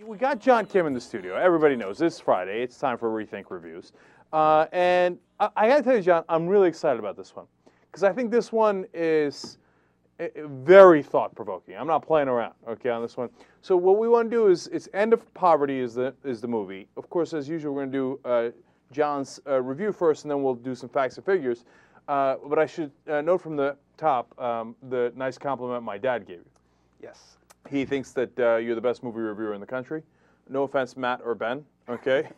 We got John Kim in the studio. Everybody knows it's Friday. It's time for Rethink Reviews. And I got to tell you, John, I'm really excited about this one because I think this one is very thought-provoking. I'm not playing around, okay, on this one. So what we want to do is, it's End of Poverty is the movie. Of course, as usual, we're going to do John's review first, and then we'll do some facts and figures. But I should note from the top the nice compliment my dad gave you. Yes. He thinks that you're the best movie reviewer in the country. No offense, Matt or Ben, okay?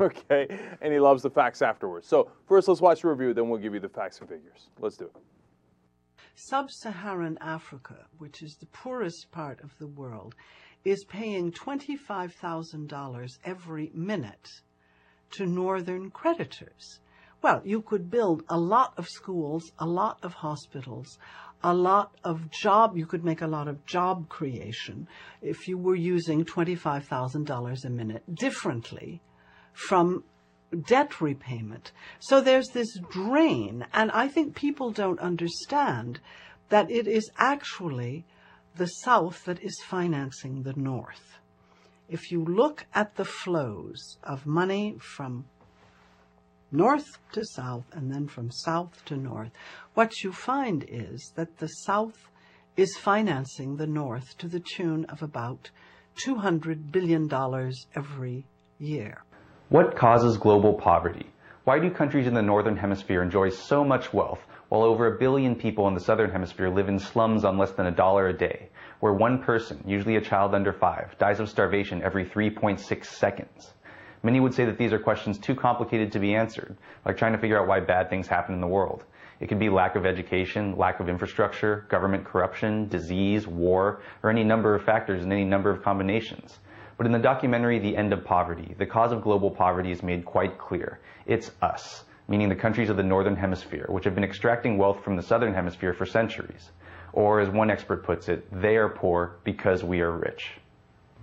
Okay, and he loves the facts afterwards. So first, let's watch the review, then we'll give you the facts and figures. Let's do it. Sub-Saharan Africa, which is the poorest part of the world, is paying $25,000 every minute to northern creditors. Well, you could build a lot of schools, a lot of hospitals, you could make a lot of job creation if you were using $25,000 a minute differently from debt repayment. So there's this drain, and I think people don't understand that it is actually the South that is financing the North. If you look at the flows of money from north to south and then from south to north, what you find is that the South is financing the North to the tune of about $200 billion every year. What causes global poverty? Why do countries in the Northern Hemisphere enjoy so much wealth, while over 1 billion people in the Southern Hemisphere live in slums on less than $1 a day, where one person, usually a child under 5, dies of starvation every 3.6 seconds? Many would say that these are questions too complicated to be answered, like trying to figure out why bad things happen in the world. It could be lack of education, lack of infrastructure, government corruption, disease, war, or any number of factors in any number of combinations. But in the documentary The End of Poverty, the cause of global poverty is made quite clear. It's us, meaning the countries of the Northern Hemisphere, which have been extracting wealth from the Southern Hemisphere for centuries. Or, as one expert puts it, they are poor because we are rich.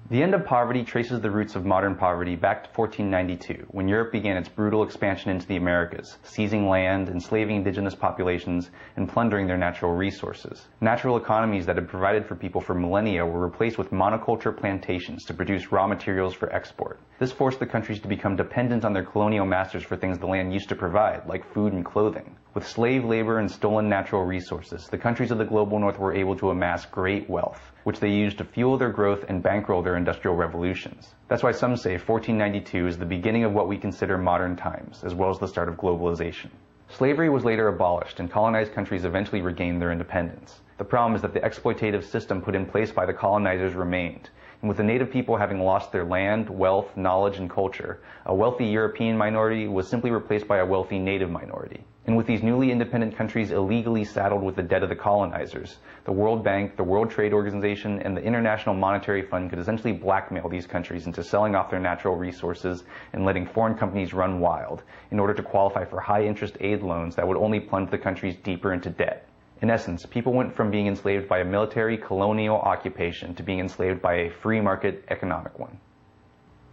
The End of Poverty traces the roots of modern poverty back to 1492, when Europe began its brutal expansion into the Americas, seizing land, enslaving indigenous populations, and plundering their natural resources. Natural economies that had provided for people for millennia were replaced with monoculture plantations to produce raw materials for export. This forced the countries to become dependent on their colonial masters for things the land used to provide, like food and clothing. With slave labor and stolen natural resources, the countries of the global north were able to amass great wealth, which they used to fuel their growth and bankroll their industrial revolutions. That's why some say 1492 is the beginning of what we consider modern times, as well as the start of globalization. Slavery was later abolished, and colonized countries eventually regained their independence. The problem is that the exploitative system put in place by the colonizers remained, and with the native people having lost their land, wealth, knowledge, and culture, a wealthy European minority was simply replaced by a wealthy native minority. And with these newly independent countries illegally saddled with the debt of the colonizers, the World Bank, the World Trade Organization, and the International Monetary Fund could essentially blackmail these countries into selling off their natural resources and letting foreign companies run wild in order to qualify for high-interest aid loans that would only plunge the countries deeper into debt. In essence, people went from being enslaved by a military colonial occupation to being enslaved by a free market economic one.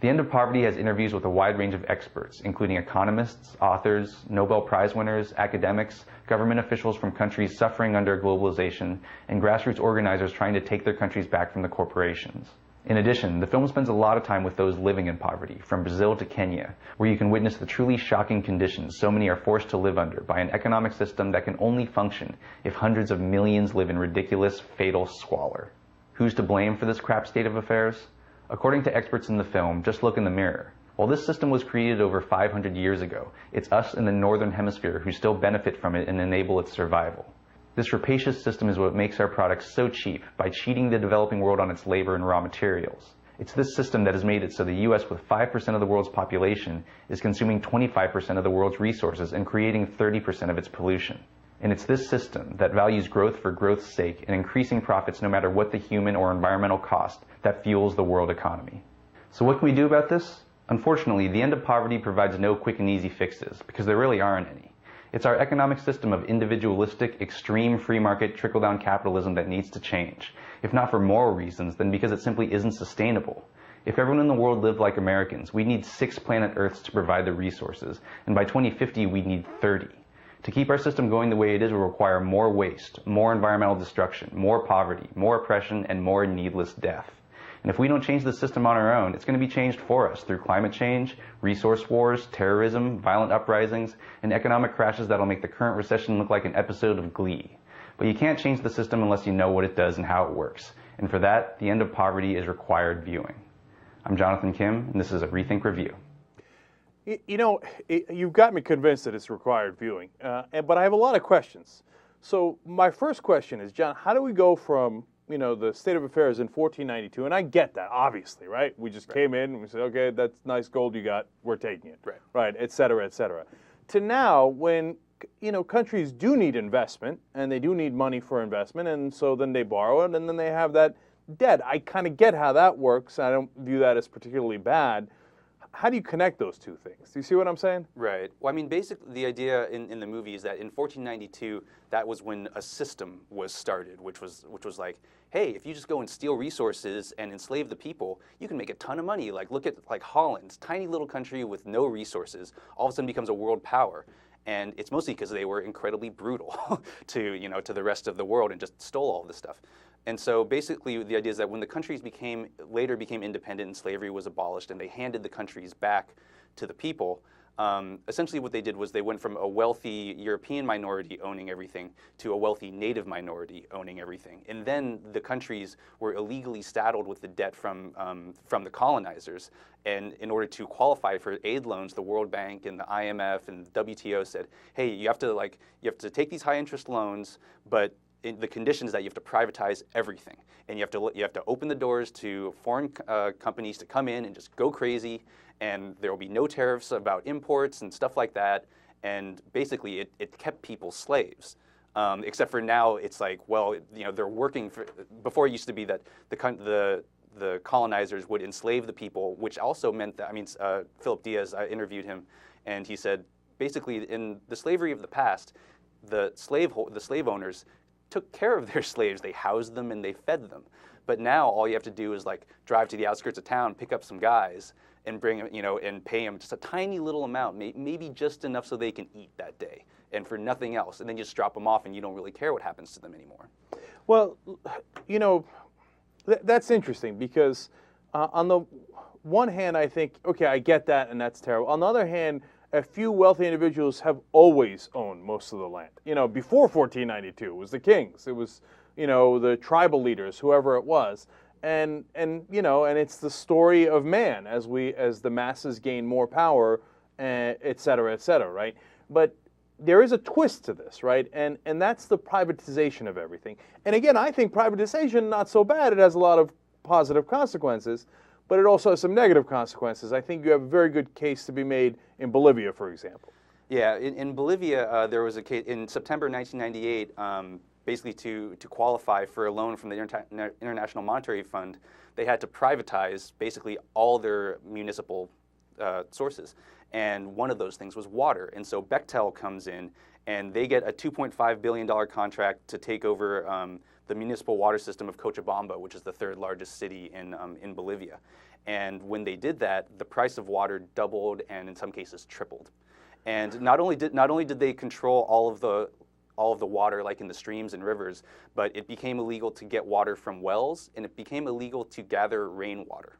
The End of Poverty has interviews with a wide range of experts, including economists, authors, Nobel Prize winners, academics, government officials from countries suffering under globalization, and grassroots organizers trying to take their countries back from the corporations. In addition, the film spends a lot of time with those living in poverty, from Brazil to Kenya, where you can witness the truly shocking conditions so many are forced to live under by an economic system that can only function if hundreds of millions live in ridiculous, fatal squalor. Who's to blame for this crap state of affairs? According to experts in the film, just look in the mirror. While this system was created over 500 years ago, it's us in the Northern Hemisphere who still benefit from it and enable its survival. This rapacious system is what makes our products so cheap by cheating the developing world on its labor and raw materials. It's this system that has made it so the U.S., with 5% of the world's population, is consuming 25% of the world's resources and creating 30% of its pollution. And it's this system that values growth for growth's sake and increasing profits no matter what the human or environmental cost that fuels the world economy. So what can we do about this? Unfortunately, the End of Poverty provides no quick and easy fixes, because there really aren't any. It's our economic system of individualistic, extreme free market, trickle-down capitalism that needs to change, if not for moral reasons, then because it simply isn't sustainable. If everyone in the world lived like Americans, we'd need 6 planet Earths to provide the resources, and by 2050 we'd need 30. To keep our system going the way it is will require more waste, more environmental destruction, more poverty, more oppression, and more needless death. And if we don't change the system on our own, it's going to be changed for us through climate change, resource wars, terrorism, violent uprisings, and economic crashes that'll make the current recession look like an episode of Glee. But you can't change the system unless you know what it does and how it works. And for that, the end of poverty is required viewing. I'm Jonathan Kim, and this is a Rethink Review. You know, you've got me convinced that it's required viewing, but I have a lot of questions. So my first question is, John, how do we go from, you know, the state of affairs in 1492, and I get that, obviously, right? We just came in and we said, okay, that's nice gold you got, we're taking it, right, et cetera, to now when, you know, countries do need investment, and they do need money for investment, and so then they borrow it, and then they have that debt. I kind of get how that works. I don't view that as particularly bad. How do you connect those two things? Do you see what I'm saying? Right. Well, I mean, basically, the idea in the movie is that in 1492, that was when a system was started, which was like, hey, if you just go and steal resources and enslave the people, you can make a ton of money. Like, look at like Holland, tiny little country with no resources, all of a sudden becomes a world power. And it's mostly because they were incredibly brutal to the rest of the world and just stole all of this stuff. And so basically the idea is that when the countries later became independent and slavery was abolished and they handed the countries back to the people, essentially what they did was they went from a wealthy European minority owning everything to a wealthy native minority owning everything. And then the countries were illegally saddled with the debt from the colonizers. And in order to qualify for aid loans, the World Bank and the IMF and the WTO said, hey, you have to take these high interest loans, but the condition is that you have to privatize everything, and you have to open the doors to foreign companies to come in and just go crazy, and there will be no tariffs about imports and stuff like that. And basically, it kept people slaves. Except for now, it's like, well, you know, they're working for. Before it used to be that the colonizers would enslave the people, which also meant that. I mean, Philip Diaz, I interviewed him, and he said basically in the slavery of the past, the slave owners took care of their slaves. They housed them and they fed them. But now all you have to do is like drive to the outskirts of town, pick up some guys, and bring them, you know, and pay them just a tiny little amount, maybe just enough so they can eat that day, and for nothing else. And then you just drop them off, and you don't really care what happens to them anymore. Well, you know, that's interesting because on the one hand, I think, okay, I get that, and that's terrible. On the other hand, a few wealthy individuals have always owned most of the land. You know, before 1492, it was the kings. It was, you know, the tribal leaders, whoever it was. And you know, and it's the story of man as the masses gain more power, et cetera, right? But there is a twist to this, right? And that's the privatization of everything. And again, I think privatization, not so bad. It has a lot of positive consequences, but it also has some negative consequences. I think you have a very good case to be made in Bolivia, for example. Yeah, in Bolivia, there was a case in September 1998, basically to qualify for a loan from the International Monetary Fund, they had to privatize basically all their municipal sources. And one of those things was water. And so Bechtel comes in, and they get a $2.5 billion contract to take over the municipal water system of Cochabamba, which is the third largest city in Bolivia. And when they did that, the price of water doubled and in some cases tripled. And not only did they control all of the water, like in the streams and rivers, but it became illegal to get water from wells, and it became illegal to gather rainwater.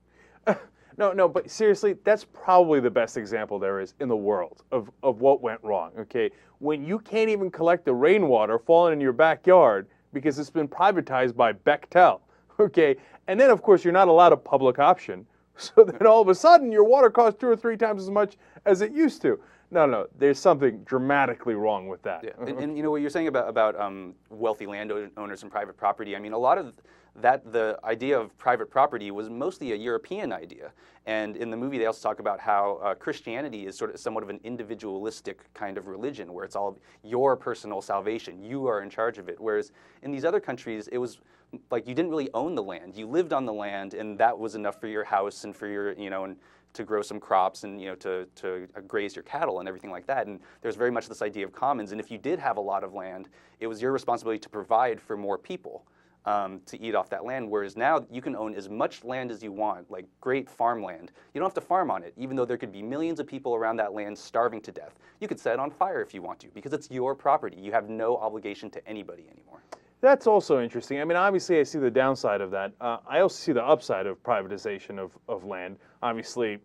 No, but seriously, that's probably the best example there is in the world of what went wrong, okay? When you can't even collect the rainwater falling in your backyard because it's been privatized by Bechtel, okay? And then, of course, you're not allowed a public option, so then all of a sudden your water costs 2 or 3 times as much as it used to. No, there's something dramatically wrong with that. Yeah. And you know what you're saying about wealthy landowners and private property. I mean, a lot of that, the idea of private property was mostly a European idea. And in the movie, they also talk about how Christianity is somewhat of an individualistic kind of religion, where it's all your personal salvation. You are in charge of it. Whereas in these other countries, it was like you didn't really own the land. You lived on the land, and that was enough for your house and for your, you know, and to grow some crops and, you know, to graze your cattle and everything like that. And there's very much this idea of commons. And if you did have a lot of land, it was your responsibility to provide for more people to eat off that land. Whereas now you can own as much land as you want, like great farmland. You don't have to farm on it, even though there could be millions of people around that land starving to death. You could set it on fire if you want to, because it's your property. You have no obligation to anybody anymore. That's also interesting. I mean, obviously, I see the downside of that. I also see the upside of privatization of land. Obviously,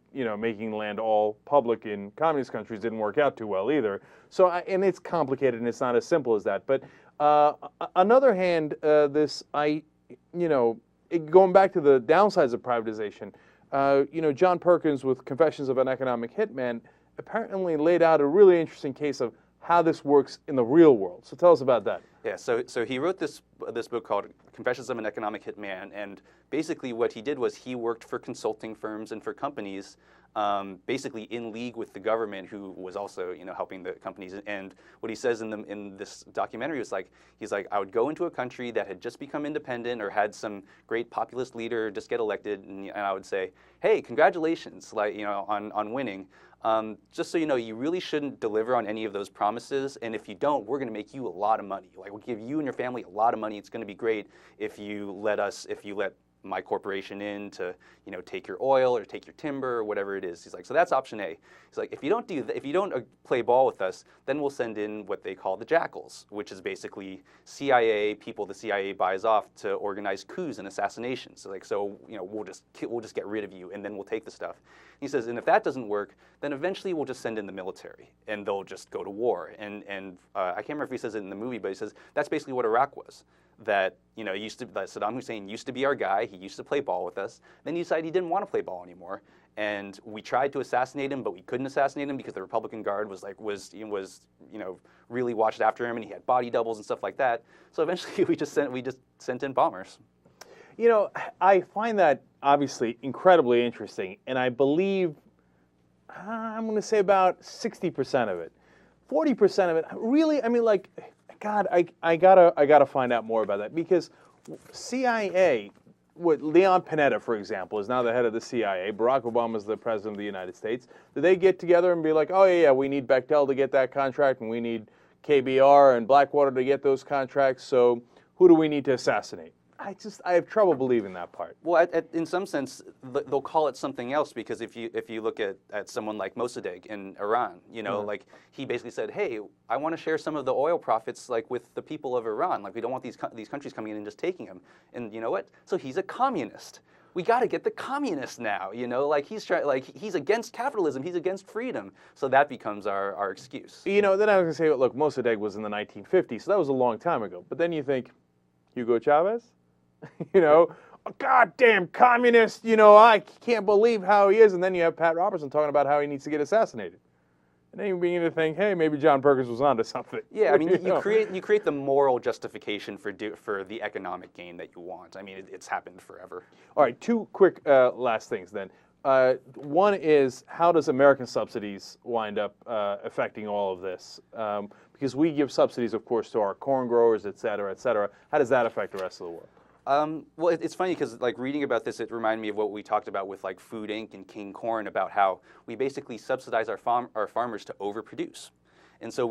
making land all public in communist countries didn't work out too well either. So, and it's complicated and it's not as simple as that. But another hand, going back to the downsides of privatization, John Perkins with Confessions of an Economic Hitman apparently laid out a really interesting case of how this works in the real world. So tell us about that. Yeah, so he wrote this book called Confessions of an Economic Hitman, and basically what he did was he worked for consulting firms and for companies, basically in league with the government, who was also helping the companies. And what he says in this documentary was he's like, I would go into a country that had just become independent or had some great populist leader just get elected, and I would say, hey, congratulations, on winning. Just so you know, you really shouldn't deliver on any of those promises, and if you don't, we're going to make you a lot of money. Like, we'll give you and your family a lot of money. It's going to be great if you let my corporation in to, take your oil or take your timber or whatever it is. He's like, so that's option A. He's like, if you don't do that, if you don't play ball with us, then we'll send in what they call the jackals, which is basically CIA people the CIA buys off to organize coups and assassinations. So we'll just get rid of you, and then we'll take the stuff. He says, and if that doesn't work, then eventually we'll just send in the military, and they'll just go to war. And I can't remember if he says it in the movie, but he says that's basically what Iraq was. That that Saddam Hussein used to be our guy. He used to play ball with us. Then he decided he didn't want to play ball anymore, and we tried to assassinate him, but we couldn't assassinate him because the Republican Guard was really watched after him, and he had body doubles and stuff like that. So eventually we just sent in bombers. I find that obviously incredibly interesting, and I believe I'm going to say about 60% of it, 40% of it. Really, I mean, God, I gotta find out more about that, because CIA, Leon Panetta, for example, is now the head of the CIA. Barack Obama is the president of the United States. Do they get together and be like, oh yeah, we need Bechtel to get that contract, and we need KBR and Blackwater to get those contracts, so who do we need to assassinate? I have trouble believing that part. Well, in some sense, they'll call it something else, because if you look at someone like Mossadegh in Iran, he basically said, hey, I want to share some of the oil profits with the people of Iran. We don't want these countries coming in and just taking them. And you know what? So he's a communist. We got to get the communists now. He's against capitalism. He's against freedom. So that becomes our excuse. Then I was going to say, look, Mossadegh was in the 1950s, so that was a long time ago. But then you think, Hugo Chavez? A goddamn communist, I can't believe how he is. And then you have Pat Robertson talking about how he needs to get assassinated. And then you begin to think, hey, maybe John Perkins was onto something. Yeah, I mean, you create the moral justification for the economic gain that you want. I mean, it's happened forever. All right, two quick last things then. One is, how does American subsidies wind up affecting all of this? Because we give subsidies, of course, to our corn growers, et cetera, et cetera. How does that affect the rest of the world? Well, it's funny because reading about this, it reminded me of what we talked about with Food Inc. and King Corn, about how we basically subsidize our farmers to overproduce. And so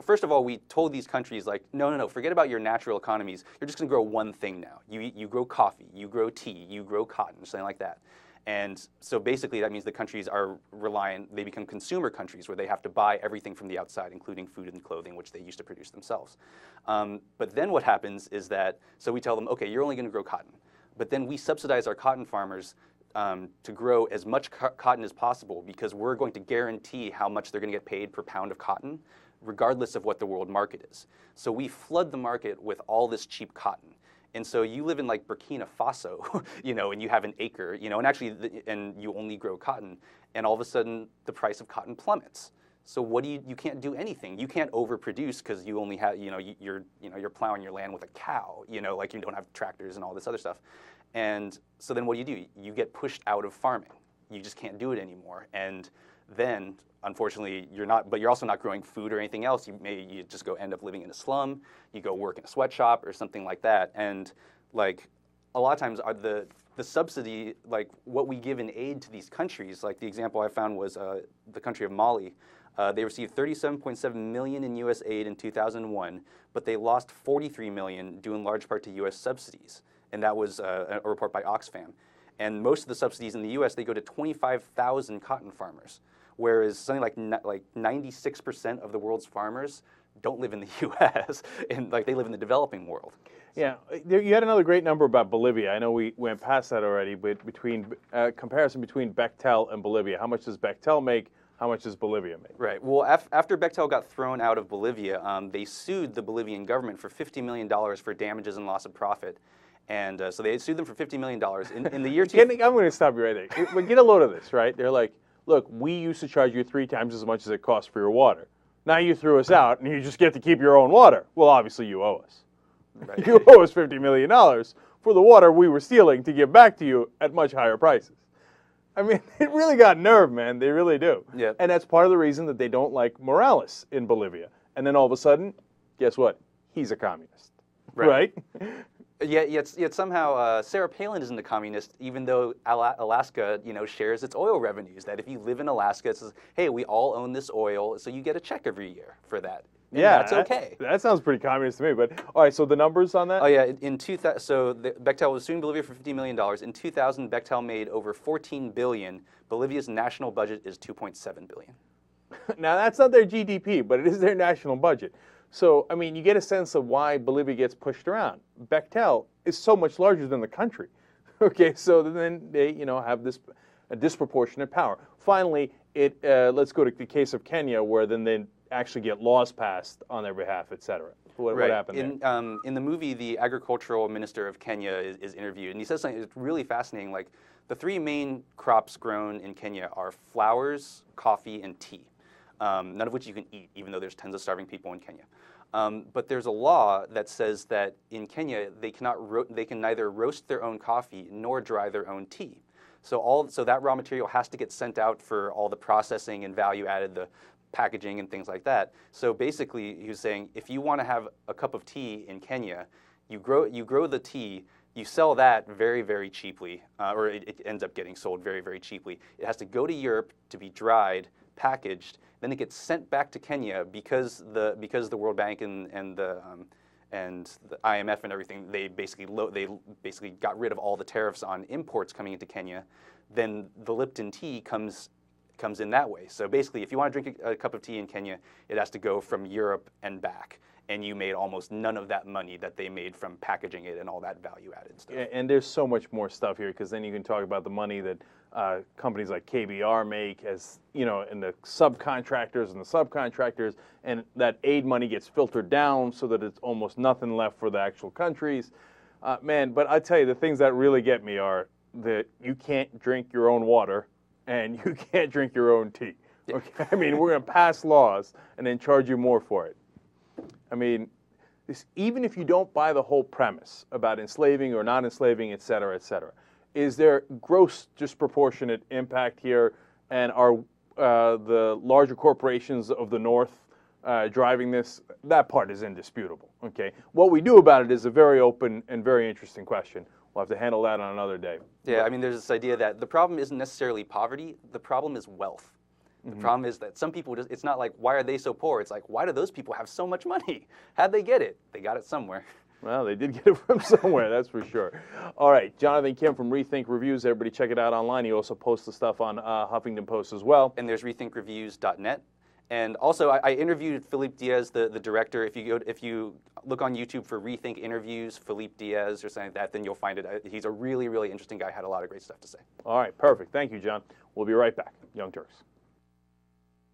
first of all, we told these countries no, forget about your natural economies. You're just going to grow one thing now. You grow coffee, you grow tea, you grow cotton, something like that. And so basically that means the countries are reliant, they become consumer countries where they have to buy everything from the outside, including food and clothing, which they used to produce themselves. But then what happens is that, so we tell them, okay, you're only going to grow cotton. But then we subsidize our cotton farmers to grow as much cotton as possible, because we're going to guarantee how much they're going to get paid per pound of cotton, regardless of what the world market is. So we flood the market with all this cheap cotton. And so you live in Burkina Faso, and you have an acre, and actually, and you only grow cotton, and all of a sudden the price of cotton plummets. So what do you can't do anything. You can't overproduce because you only have, you're plowing your land with a cow, you don't have tractors and all this other stuff. And so then what do? You get pushed out of farming. You just can't do it anymore. And then, unfortunately, you're also not growing food or anything else. You just end up living in a slum. You go work in a sweatshop or something like that. And a lot of times the subsidy, what we give in aid to these countries, the example I found was the country of Mali. They received $37.7 million in U.S. aid in 2001, but they lost $43 million due in large part to U.S. subsidies. And that was a report by Oxfam. And most of the subsidies in the U.S., they go to 25,000 cotton farmers, whereas something like 96% of the world's farmers don't live in the U.S. and like they live in the developing world. Yeah, you had another great number about Bolivia. I know we went past that already, but between comparison between Bechtel and Bolivia, how much does Bechtel make? How much does Bolivia make? Right. Well, after Bechtel got thrown out of Bolivia, they sued the Bolivian government for $50 million for damages and loss of profit. And so they sued them for $50 million. In the year I'm going to stop you right there. But get a load of this, right? They're like, look, we used to charge you 3 times as much as it costs for your water. Now you threw us out, and you just get to keep your own water. Well, obviously you owe us. Right. You owe us $50 million for the water we were stealing to give back to you at much higher prices. I mean, it really got nerve, man. They really do. Yeah. And that's part of the reason that they don't like Morales in Bolivia. And then all of a sudden, guess what? He's a communist. Right? Yet somehow Sarah Palin isn't a communist, even though Alaska, shares its oil revenues. That if you live in Alaska, it says, hey, we all own this oil, so you get a check every year for that. And that's okay. That sounds pretty communist to me. But all right, so the numbers on that? Oh yeah, Bechtel was suing Bolivia for $50 million. In 2000, Bechtel made over $14 billion. Bolivia's national budget is $2.7 billion. Now that's not their GDP, but it is their national budget. So I mean, you get a sense of why Bolivia gets pushed around. Bechtel is so much larger than the country. Okay, so then they have this disproportionate power. Finally, let's go to the case of Kenya, where then they actually get laws passed on their behalf, et cetera. What happened there? In the movie, the agricultural minister of Kenya is interviewed, and he says something that's really fascinating. Like, the 3 main crops grown in Kenya are flowers, coffee, and tea, none of which you can eat, even though there's tens of starving people in Kenya. But there's a law that says that in Kenya, they can neither roast their own coffee nor dry their own tea. So that raw material has to get sent out for all the processing and value added, the packaging and things like that. So basically, he was saying, if you want to have a cup of tea in Kenya, you grow the tea, you sell that very, very cheaply, or it ends up getting sold very, very cheaply. It has to go to Europe to be dried, packaged, then it gets sent back to Kenya because the World Bank and the IMF and everything, they basically got rid of all the tariffs on imports coming into Kenya. Then the Lipton tea comes in that way. So basically, if you want to drink a cup of tea in Kenya, it has to go from Europe and back. And you made almost none of that money that they made from packaging it and all that value-added stuff. And there's so much more stuff here, because then you can talk about the money that companies like KBR make, as and the subcontractors, and that aid money gets filtered down so that it's almost nothing left for the actual countries. Man, but I tell you, the things that really get me are that you can't drink your own water and you can't drink your own tea. Okay? I mean, we're going to pass laws and then charge you more for it. I mean, even if you don't buy the whole premise about enslaving or not enslaving, et cetera, is there gross disproportionate impact here? And are the larger corporations of the North driving this? That part is indisputable. Okay, what we do about it is a very open and very interesting question. We'll have to handle that on another day. Yeah, I mean, there's this idea that the problem isn't necessarily poverty. The problem is wealth. The problem is that some people it's not like, why are they so poor? It's like, why do those people have so much money? How'd they get it? They got it somewhere. Well, they did get it from somewhere, that's for sure. All right, Jonathan Kim from Rethink Reviews. Everybody check it out online. He also posts the stuff on Huffington Post as well. And there's rethinkreviews.net. And also, I interviewed Felipe Diaz, the director. If you look on YouTube for Rethink Interviews, Felipe Diaz or something like that, then you'll find it. He's a really, really interesting guy. Had a lot of great stuff to say. All right, perfect. Thank you, John. We'll be right back. Young Turks.